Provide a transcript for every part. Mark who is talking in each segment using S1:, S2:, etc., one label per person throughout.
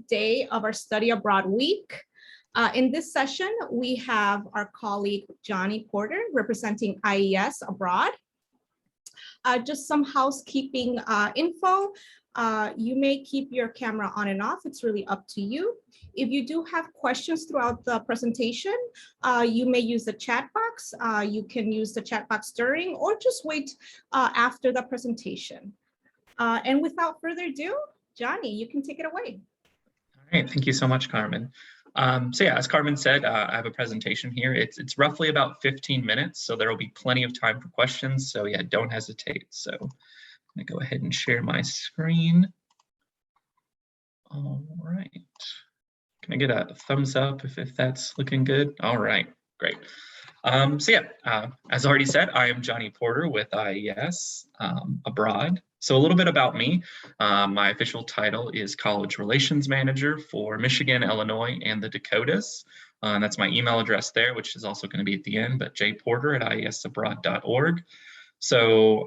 S1: Day of our Study Abroad week. In this session, we have our colleague Johnny Porter representing IES Abroad. Just some housekeeping info. You may keep your camera on and off. It's really up to you. If you do have questions throughout the presentation, you may use the chat box. You can use the chat box during or just wait after the presentation. And without further ado, Johnny, you can take it away.
S2: All right, thank you so much, Carmen. So yeah, as Carmen said, I have a presentation here. It's roughly about 15 minutes, so there will be plenty of time for questions. So yeah, don't hesitate. So I'm gonna go ahead and share my screen. All right. Can I get a thumbs up if that's looking good? All right, great. So yeah, as already said, I am Johnny Porter with IES Abroad. So a little bit about me. My official title is College Relations Manager for Michigan, Illinois, and the Dakotas. And that's my email address there, which is also going to be at the end, but jporter@iesabroad.org. So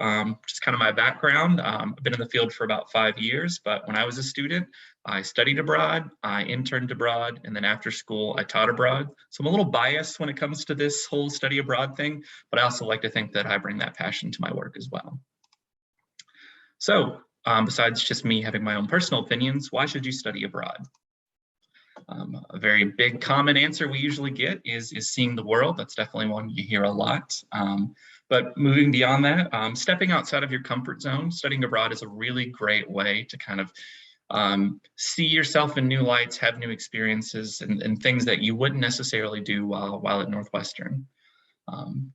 S2: just kind of my background. I've been in the field for about 5 years, but when I was a student, I studied abroad, I interned abroad, and then after school, I taught abroad. So I'm a little biased when it comes to this whole study abroad thing, but I also like to think that I bring that passion to my work as well. So besides just me having my own personal opinions, why should you study abroad? A very big common answer we usually get is seeing the world. That's definitely one you hear a lot. But moving beyond that, stepping outside of your comfort zone, studying abroad is a really great way to kind of see yourself in new lights, have new experiences, and things that you wouldn't necessarily do while at Northwestern.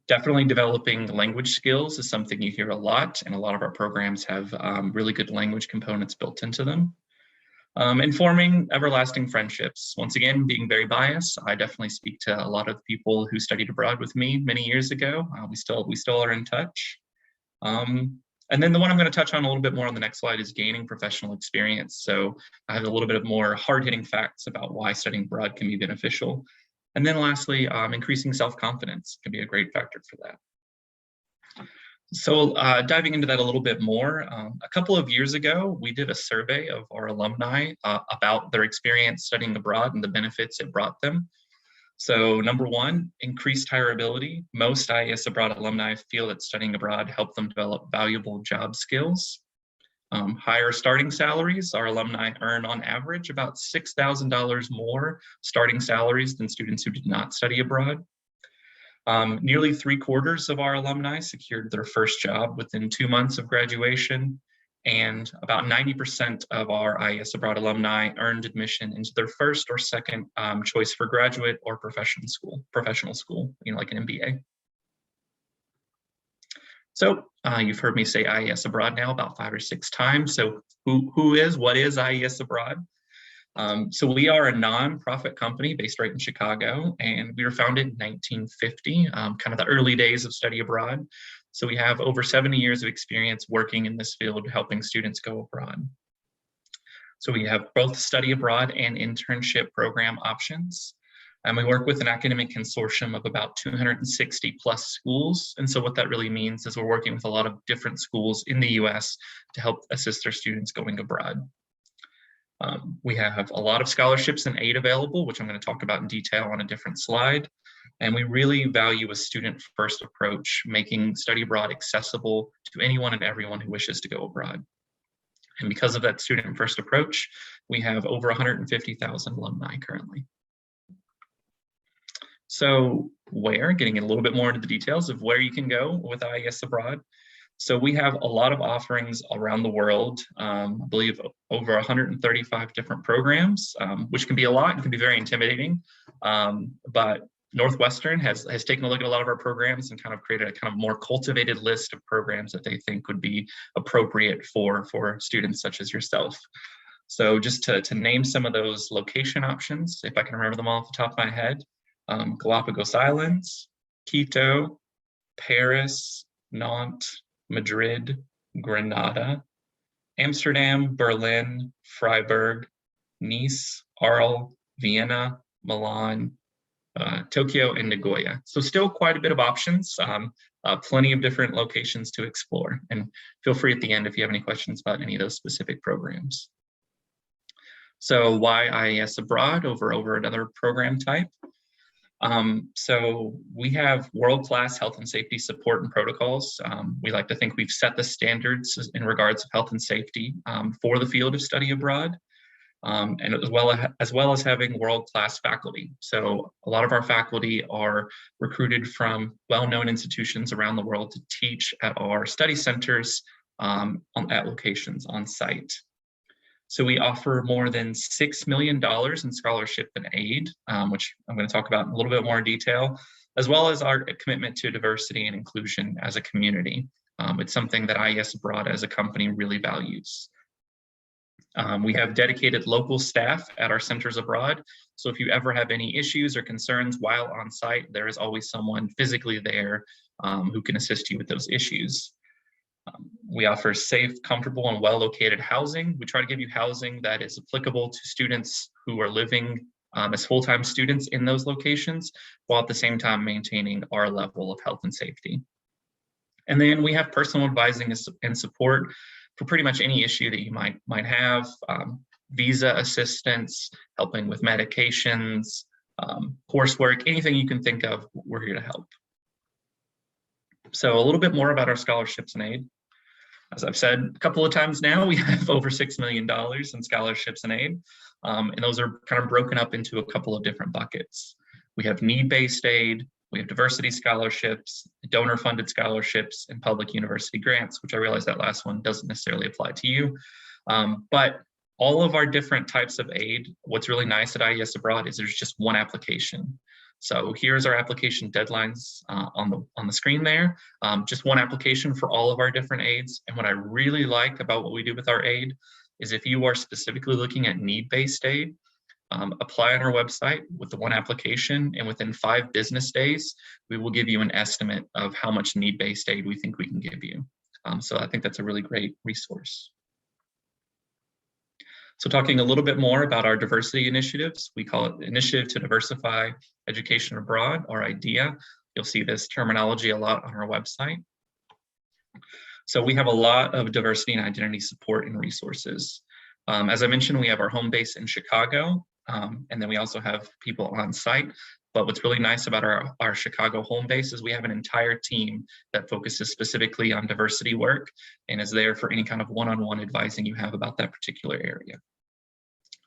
S2: Definitely developing language skills is something you hear a lot, and a lot of our programs have really good language components built into them. And forming everlasting friendships. Once again, being very biased, I definitely speak to a lot of people who studied abroad with me many years ago. We still are in touch. And then the one I'm going to touch on a little bit more on the next slide is gaining professional experience. So I have a little bit of more hard-hitting facts about why studying abroad can be beneficial. And then lastly, increasing self-confidence can be a great factor for that. So diving into that a little bit more, a couple of years ago, we did a survey of our alumni about their experience studying abroad and the benefits it brought them. So number one, increased hireability. Most IES Abroad alumni feel that studying abroad helped them develop valuable job skills. Higher starting salaries. Our alumni earn on average about $6,000 more starting salaries than students who did not study abroad. Nearly 3/4 of our alumni secured their first job within 2 months of graduation, and about 90% of our IES Abroad alumni earned admission into their first or second choice for graduate or professional school, like an MBA. So you've heard me say IES Abroad now about 5 or 6 times. So what is IES Abroad? So we are a nonprofit company based right in Chicago, and we were founded in 1950, kind of the early days of study abroad. So we have over 70 years of experience working in this field, helping students go abroad. So we have both study abroad and internship program options. And we work with an academic consortium of about 260 plus schools. And so what that really means is we're working with a lot of different schools in the US to help assist their students going abroad. We have a lot of scholarships and aid available, which I'm going to talk about in detail on a different slide. And we really value a student-first approach, making study abroad accessible to anyone and everyone who wishes to go abroad. And because of that student-first approach, we have over 150,000 alumni currently. So getting a little bit more into the details of where you can go with IES Abroad. So we have a lot of offerings around the world, I believe over 135 different programs, which can be a lot and can be very intimidating. But Northwestern has taken a look at a lot of our programs and kind of created a kind of more cultivated list of programs that they think would be appropriate for students such as yourself. So just to name some of those location options, if I can remember them all off the top of my head, Galapagos Islands, Quito, Paris, Nantes, Madrid, Granada, Amsterdam, Berlin, Freiburg, Nice, Arles, Vienna, Milan, Tokyo, and Nagoya. So still quite a bit of options, plenty of different locations to explore. And feel free at the end if you have any questions about any of those specific programs. So why IES Abroad over another program type? So we have world-class health and safety support and protocols. We like to think we've set the standards in regards to health and safety for the field of study abroad, and as well as having world-class faculty. So a lot of our faculty are recruited from well-known institutions around the world to teach at our study centers at locations on site. So we offer more than $6 million in scholarship and aid, which I'm going to talk about in a little bit more detail, as well as our commitment to diversity and inclusion as a community. It's something that IES Abroad as a company really values. We have dedicated local staff at our centers abroad. So if you ever have any issues or concerns while on site, there is always someone physically there who can assist you with those issues. We offer safe, comfortable, and well-located housing. We try to give you housing that is applicable to students who are living as full-time students in those locations, while at the same time maintaining our level of health and safety. And then we have personal advising and support for pretty much any issue that you might have, visa assistance, helping with medications, coursework, anything you can think of, we're here to help. So a little bit more about our scholarships and aid. As I've said a couple of times now, we have over $6 million in scholarships and aid, and those are kind of broken up into a couple of different buckets. We have need-based aid, we have diversity scholarships, donor-funded scholarships, and public university grants, which I realize that last one doesn't necessarily apply to you. But all of our different types of aid, what's really nice at IES Abroad is there's just one application. So here's our application deadlines on the screen there. Just one application for all of our different aids. And what I really like about what we do with our aid is if you are specifically looking at need-based aid, apply on our website with the one application, and within 5 business days, we will give you an estimate of how much need-based aid we think we can give you. So I think that's a really great resource. So talking a little bit more about our diversity initiatives, we call it Initiative to Diversify Education Abroad, or IDEA. You'll see this terminology a lot on our website. So we have a lot of diversity and identity support and resources. As I mentioned, we have our home base in Chicago, and then we also have people on site. But what's really nice about our Chicago home base is we have an entire team that focuses specifically on diversity work and is there for any kind of one-on-one advising you have about that particular area.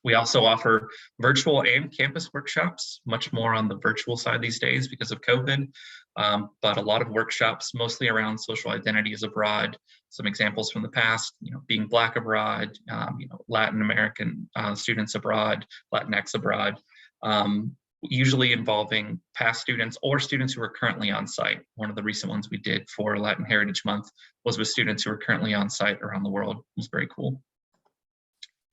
S2: We also offer virtual and campus workshops, much more on the virtual side these days because of COVID, but a lot of workshops mostly around social identities abroad. Some examples from the past, being Black abroad, Latin American students abroad, Latinx abroad, usually involving past students or students who are currently on site. One of the recent ones we did for Latin Heritage Month was with students who are currently on site around the world. It was very cool.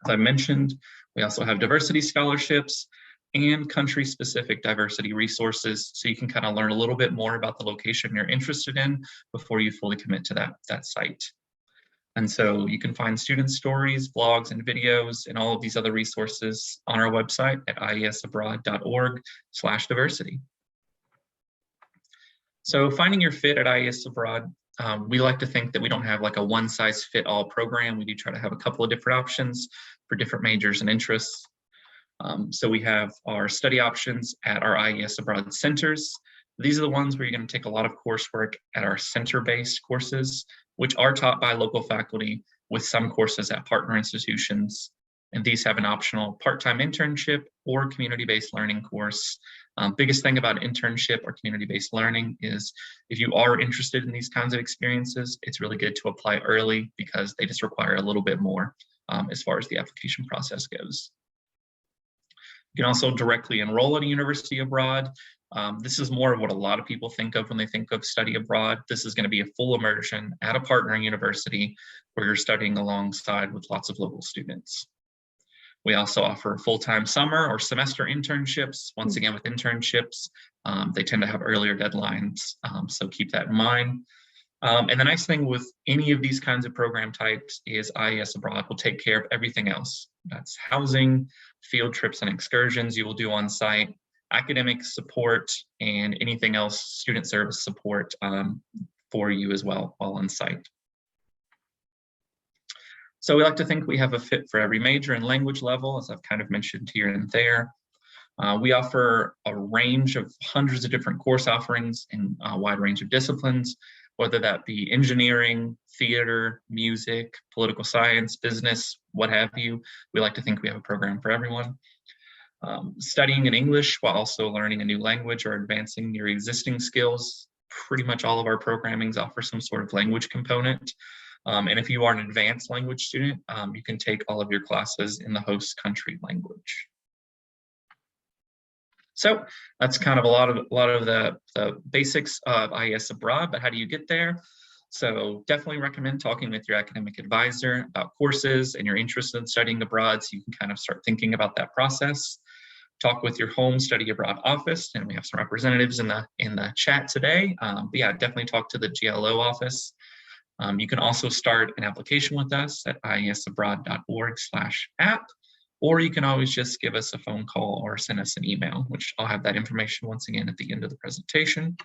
S2: As I mentioned, we also have diversity scholarships and country-specific diversity resources, so you can kind of learn a little bit more about the location you're interested in before you fully commit to that site. And so you can find student stories, blogs, and videos, and all of these other resources on our website at iesabroad.org/diversity. So finding your fit at IES Abroad, we like to think that we don't have like a one-size-fit-all program. We do try to have a couple of different options for different majors and interests. So we have our study options at our IES Abroad centers. These are the ones where you're going to take a lot of coursework at our center-based courses, which are taught by local faculty with some courses at partner institutions. And these have an optional part-time internship or community-based learning course. Biggest thing about internship or community-based learning is if you are interested in these kinds of experiences, it's really good to apply early because they just require a little bit more as far as the application process goes. You can also directly enroll at a university abroad. This is more of what a lot of people think of when they think of study abroad. This is going to be a full immersion at a partnering university where you're studying alongside with lots of local students. We also offer full-time summer or semester internships. Once again, with internships, they tend to have earlier deadlines, so keep that in mind. And the nice thing with any of these kinds of program types is IES Abroad will take care of everything else. That's housing, field trips and excursions you will do on site, academic support, and anything else student service support for you as well while on site. So we like to think we have a fit for every major and language level, as I've kind of mentioned here and there. We offer a range of hundreds of different course offerings in a wide range of disciplines, whether that be engineering, theater, music, political science, business, what have you. We like to think we have a program for everyone. Studying in English while also learning a new language or advancing your existing skills. Pretty much all of our programmings offer some sort of language component. And if you are an advanced language student, you can take all of your classes in the host country language. So that's kind of a lot of the basics of IES Abroad, but how do you get there? So definitely recommend talking with your academic advisor about courses and your interest in studying abroad, so you can kind of start thinking about that process. Talk with your home study abroad office, and we have some representatives in the chat today. But yeah, definitely talk to the GLO office. You can also start an application with us at iesabroad.org/app, or you can always just give us a phone call or send us an email, which I'll have that information once again at the end of the presentation.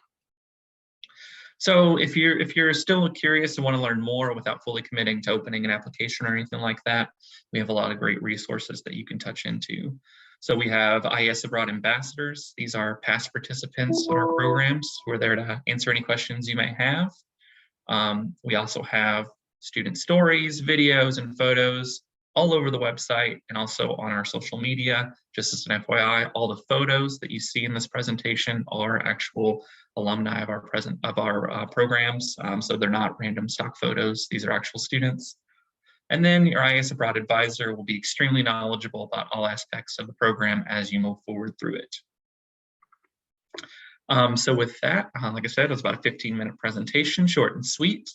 S2: So if you're still curious and want to learn more without fully committing to opening an application or anything like that, we have a lot of great resources that you can touch into. So we have IES Abroad ambassadors. These are past participants in our programs who are there to answer any questions you may have. We also have student stories, videos, and photos all over the website and also on our social media. Just as an FYI, all the photos that you see in this presentation are actual alumni of our programs. So they're not random stock photos. These are actual students. And then your IES Abroad advisor will be extremely knowledgeable about all aspects of the program as you move forward through it. So with that, like I said, it was about a 15-minute presentation, short and sweet.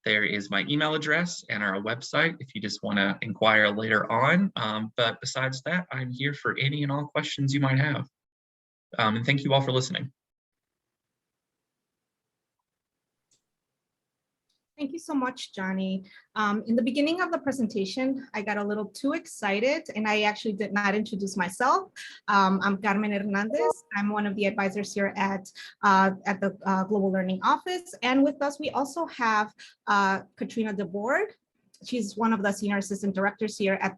S2: There is my email address and our website if you just want to inquire later on. But besides that, I'm here for any and all questions you might have. And thank you all for listening.
S1: Thank you so much, Johnny. In the beginning of the presentation, I got a little too excited and I actually did not introduce myself. I'm Carmen Hernandez. I'm one of the advisors here at the Global Learning Office. And with us, we also have Katrina DeBoard. She's one of the senior assistant directors here at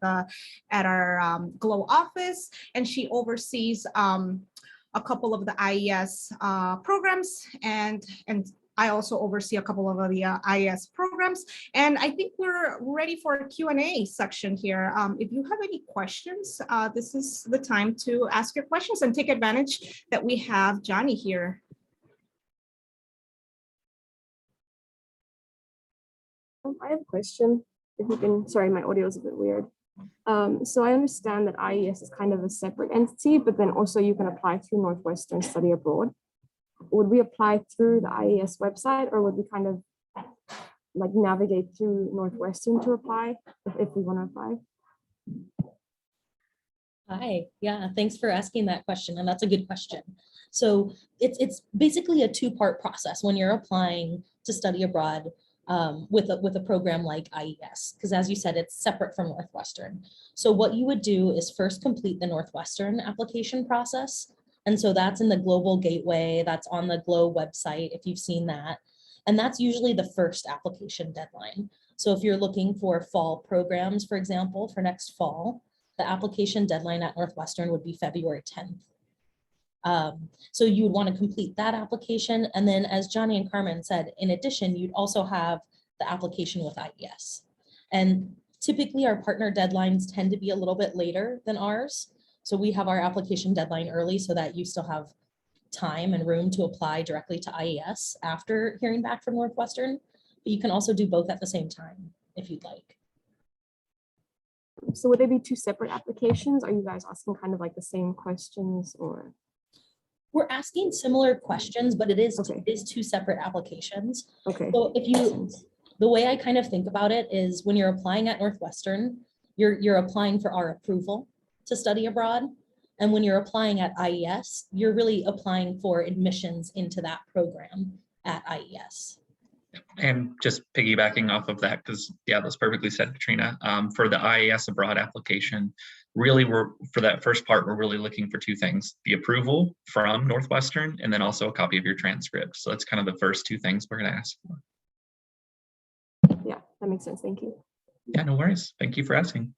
S1: our GLOW office, and she oversees a couple of the IES programs, and I also oversee a couple of the IES programs. And I think we're ready for a Q&A section here. If you have any questions, this is the time to ask your questions and take advantage that we have Johnny here.
S3: I have a question. If you can, sorry, my audio is a bit weird. So I understand that IES is kind of a separate entity, but then also you can apply through Northwestern Study Abroad. Would we apply through the IES website, or would we kind of like navigate through Northwestern to apply if we want to apply?
S4: Hi, yeah, thanks for asking that question, and that's a good question. So it's basically a two-part process when you're applying to study abroad with a program like IES, because as you said, it's separate from Northwestern. So what you would do is first complete the Northwestern application process. And so that's in the Global Gateway, that's on the GLOW website, if you've seen that. And that's usually the first application deadline. So if you're looking for fall programs, for example, for next fall, the application deadline at Northwestern would be February 10th. So you would want to complete that application. And then as Johnny and Carmen said, in addition, you'd also have the application with IES. And typically our partner deadlines tend to be a little bit later than ours. So we have our application deadline early so that you still have time and room to apply directly to IES after hearing back from Northwestern. But you can also do both at the same time if you'd like.
S3: So would they be two separate applications? Are you guys asking kind of like the same questions, or?
S4: We're asking similar questions, but it is
S3: Okay.
S4: two separate applications.
S3: Okay.
S4: So the way I kind of think about it is when you're applying at Northwestern, you're applying for our approval to study abroad. And when you're applying at IES, you're really applying for admissions into that program at IES.
S2: And just piggybacking off of that, because yeah, that's perfectly said, Katrina. For the IES Abroad application, really for that first part, we're really looking for two things: the approval from Northwestern, and then also a copy of your transcript. So that's kind of the first two things we're going to ask for.
S3: Yeah, that makes sense. Thank you.
S2: Yeah, no worries. Thank you for asking.